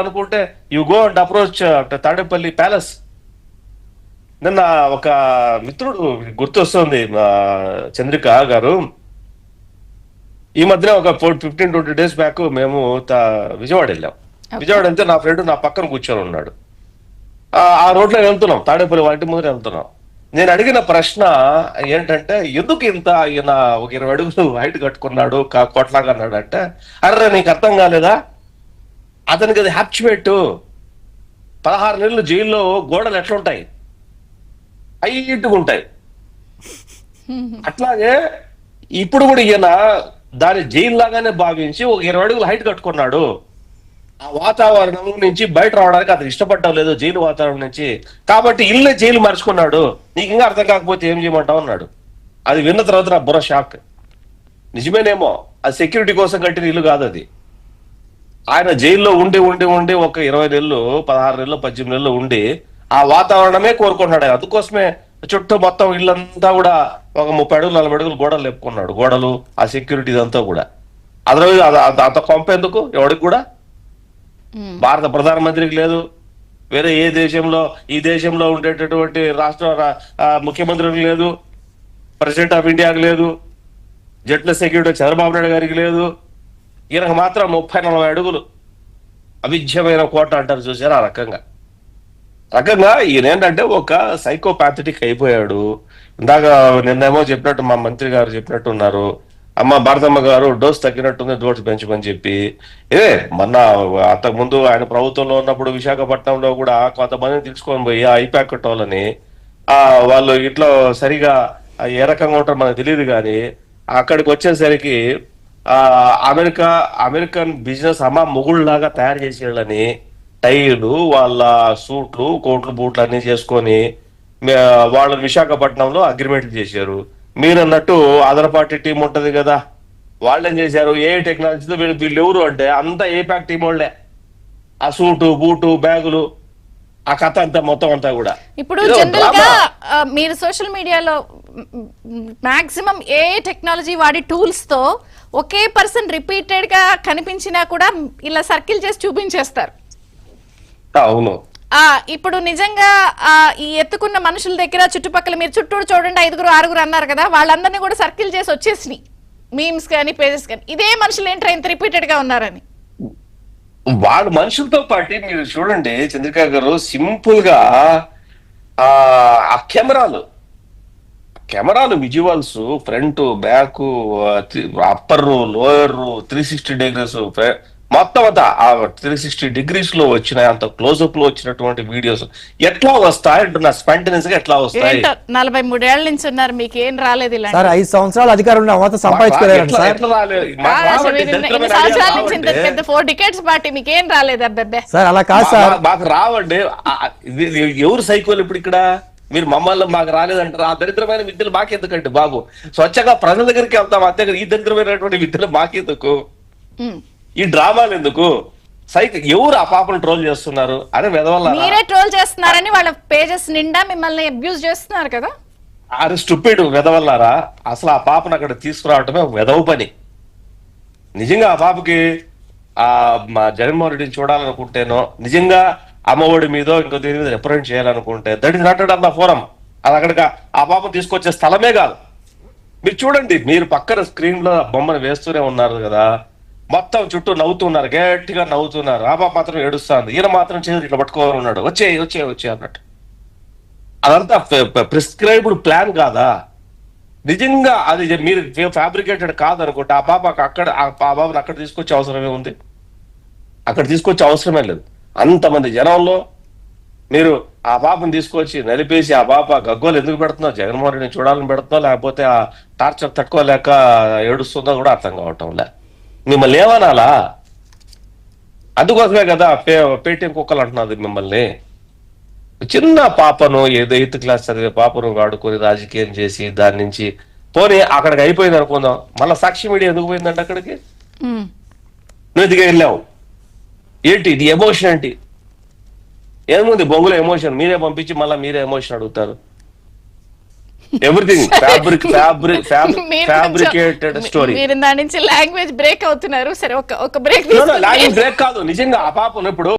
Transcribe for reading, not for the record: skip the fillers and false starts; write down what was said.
అనుకుంటే you go and approach Tadepalli palace. నిన్న ఒక మిత్రుడు గుర్తొస్తుంది చంద్రిక గారు. ఈ మధ్యన ఒక 15-20 days బ్యాక్ మేము విజయవాడ వెళ్ళాం. విజయవాడ వెళ్తే నా ఫ్రెండ్ నా పక్కన కూర్చొని ఉన్నాడు. ఆ రోడ్లో వెళ్తున్నాం, తాడేపల్లి వాటి ముందు వెళ్తున్నాం. నేను అడిగిన ప్రశ్న ఏంటంటే, ఎందుకు ఇంత ఈయన ఒక 20 అడుగులు హైట్ కట్టుకున్నాడు, కొట్లాగా అన్నాడు అంటే, అర్రే నీకు అర్థం కాలేదా, అతనికి అది హ్యాప్చిమేట్. 16 నెలలు జైల్లో గోడలు ఎట్లుంటాయి, హైట్గా ఉంటాయి. అట్లాగే ఇప్పుడు కూడా ఈయన దాని జైలు లాగానే భావించి ఒక 20 అడుగులు హైట్ కట్టుకున్నాడు. ఆ వాతావరణం నుంచి బయట రావడానికి అతను ఇష్టపడటం లేదు, జైలు వాతావరణం నుంచి. కాబట్టి ఇల్లే జైలు మర్చుకున్నాడు. నీకు ఇంకా అర్థం కాకపోతే ఏం చేయమంటావు అన్నాడు. అది విన్న తర్వాత నా బుర్ర షాక్. నిజమేనేమో, అది సెక్యూరిటీ కోసం కట్టిన ఇల్లు కాదు అది. ఆయన జైల్లో ఉండి ఉండి ఉండి ఒక 20 నెలలు, 16 నెలలు, 18 నెలలు ఉండి ఆ వాతావరణమే కోరుకున్నాడు. అందుకోసమే చుట్టూ మొత్తం ఇల్లంతా కూడా ఒక 30 అడుగులు 40 అడుగులు గోడలు లేపుకున్నాడు. గోడలు, ఆ సెక్యూరిటీ ఇదంతా కూడా. అదర్వైజ్ అంత కొంప ఎందుకు ఎవడికి కూడా? భారత ప్రధానమంత్రికి లేదు, వేరే ఏ దేశంలో, ఈ దేశంలో ఉండేటటువంటి రాష్ట్ర ముఖ్యమంత్రికి లేదు, ప్రెసిడెంట్ ఆఫ్ ఇండియాకి లేదు, జట్ల సెక్యూరిటీ చంద్రబాబు నాయుడు గారికి లేదు. ఈయనకు మాత్రం 30-40 అడుగులు అవిధ్యమైన కోట అంటారు చూసారు. ఆ రకంగా ఈయన ఏంటంటే ఒక సైకోపాథటిక్ అయిపోయాడు. ఇందాక నిన్నేమో చెప్పినట్టు మా మంత్రి గారు చెప్పినట్టు ఉన్నారు, అమ్మ భారతమ్మ గారు డోస్ తగ్గినట్టుంది, డోస్ పెంచమని చెప్పి. మొన్న అంతకుముందు ఆయన ప్రభుత్వంలో ఉన్నప్పుడు విశాఖపట్నంలో కూడా కొంతమందిని తీసుకొని పోయి ఐపాక్ వాళ్ళని, వాళ్ళు ఇట్లా సరిగా ఏ రకంగా ఉంటారో మనకు తెలియదు, కానీ అక్కడికి వచ్చేసరికి అమెరికన్ బిజినెస్ మొగుళ్ళలాగా తయారు చేసేళ్ళని టైలు, వాళ్ళ సూట్లు, కోట్లు, బూట్లు అన్ని చేసుకొని వాళ్ళని విశాఖపట్నంలో అగ్రిమెంట్లు చేశారు. మీరన్నట్టు అదర్ పార్టీ టీం ఉంటది కదా, వాళ్ళు ఏం చేశారు, ఏ టెక్నాలజీతో వీళ్ళు ఎవరు అంటే అంతా ఏపాక్ టీం వాళ్ళే. ఆ సూటు, బూటు, బ్యాగులు, ఆ కథ అంతా మొత్తం అంతా కూడా. ఇప్పుడు జనరల్ గా మీరు సోషల్ మీడియాలో మాక్సిమం ఏ టెక్నాలజీ వాడి టూల్స్ తో ఒకే పర్సన్ రిపీటెడ్ గా కనిపించినా కూడా ఇలా సర్కిల్ చేసి చూపించేస్తారు. అవును. ఇప్పుడు నిజంగా ఈ ఎత్తుకున్న మనుషుల దగ్గర చుట్టుపక్కల మీరు చుట్టూరు చూడండి, 5-6 అన్నారు కదా, వాళ్ళందరినీ కూడా సర్కిల్ చేసి వచ్చేసినాయి మీమ్స్ కానీ పేజెస్ కానీ. ఇదే మనుషులు ఏంటో ఇంత రిపీటెడ్ గా ఉన్నారని. వాళ్ళ మనుషులతో పాటు మీరు చూడండి చంద్రికా గారు, సింపుల్ గా ఆ కెమెరాలు visuals, front, back, upper, lower, 360 degrees, మొత్తం అంతా 360 degrees లో వచ్చిన అంత క్లోజ్అప్ లో వచ్చినటువంటి వీడియోస్ ఎట్లా వస్తాయి అంటున్నా, స్పాంటనియస్ గా ఎట్లా వస్తాయి? 43 ఏళ్ల నుంచి ఉన్నారు, మీకు ఏం రాలేదు ఇలా? 5 సంవత్సరాలు అధికారంలో సంపాదించుకోలేదు సార్. సంవత్సరాల నుంచి పెద్ద 4 decades పార్టీ మీకు ఏం రాలేదు అబ్బాబ్బే సార్? అలా కాదు సార్, మాకు రావండి. ఎవరు సైకోలు ఇప్పుడు ఇక్కడ? మీరు మమ్మల్ని మాకు రాలేదంటారు. ఆ దరిద్రమైన విద్యలు మాకెందుకంటే బాబు, స్వచ్ఛంగా ప్రజల దగ్గరికి వెళ్తాం అంతే కదా. ఈ దరిద్రమైనటువంటి విద్యలు మాకెందుకు, ఈ డ్రామాలు ఎందుకు? ఎవరు ఆ పాపను ట్రోల్ చేస్తున్నారు? అరే వెదవల్ల, మీరే ట్రోల్ చేస్తున్నారని వాళ్ళ పేజెస్ నిండా మిమ్మల్ని అబ్యూజ్ చేస్తున్నారు కదా. అరే స్టూపిడ్ వెదవల్లారా, అసలు ఆ పాపను అక్కడ తీసుకురావటమే వెదవ పని. నిజంగా ఆ పాపకి మా జగన్మోహన్ రెడ్డిని చూడాలనుకుంటేనో, నిజంగా అమ్మఒడి మీదో ఇంకో దీని మీద రిప్రజెంట్ చేయాలనుకుంటే, that is not a forum. అది అక్కడికి ఆ పాపను తీసుకొచ్చే స్థలమే కాదు. మీరు చూడండి, మీరు పక్కన స్క్రీన్ లో బొమ్మను వేస్తూనే ఉన్నారు కదా, మొత్తం చుట్టూ నవ్వుతున్నారు, గట్టిగా నవ్వుతున్నారు. ఆ పాప మాత్రం ఏడుస్తుంది, ఈయన మాత్రం చేసి ఇట్లా పట్టుకోవాలి ఉన్నాడు, వచ్చే అన్నట్టు. అదంతా ప్రిస్క్రైబ్డ్ ప్లాన్ కాదా? నిజంగా అది మీరు ఫ్యాబ్రికేటెడ్ కాదనుకుంటే ఆ బాబుని అక్కడ తీసుకొచ్చే అవసరమే ఉంది? అక్కడ తీసుకొచ్చే అవసరమే లేదు. అంతమంది జనంలో మీరు ఆ పాపను తీసుకొచ్చి నలిపేసి ఆ పాప గగ్గోలు ఎందుకు పెడుతుందో, జగన్మోహన్ రెడ్డిని చూడాలని పెడుతుందో, లేకపోతే ఆ టార్చర్ తట్టుకోలేక ఏడుస్తుందో కూడా అర్థం కావటంలే. మిమ్మల్ని ఏమనాలా? అందుకోసమే కదా పేటీఎం కుక్కలు అంటున్నది మిమ్మల్ని. చిన్న పాపను, ఏదో 8th class చదివే పాపను వాడుకొని రాజకీయం చేసి దాని నుంచి పోనీ అక్కడికి అయిపోయింది అనుకుందాం, మళ్ళీ సాక్షి మీడియా ఎందుకు పోయిందంటే అక్కడికి? నువ్వు ఎదిగా వెళ్ళావు ఏంటి? ఇది ఎమోషన్ ఏంటి? ఏముంది బొంగులో ఎమోషన్? మీరే పంపించి మళ్ళీ మీరే ఎమోషన్ అడుగుతారు. Everything fabricated story. మీరు దాని నుంచి లాంగ్వేజ్ బ్రేక్ అవుతున్నారు. సరే, ఒక బ్రేక్ లాంగ్వేజ్ బ్రేక్ కాదు, నిజంగా ఆ పాపను ఇప్పుడు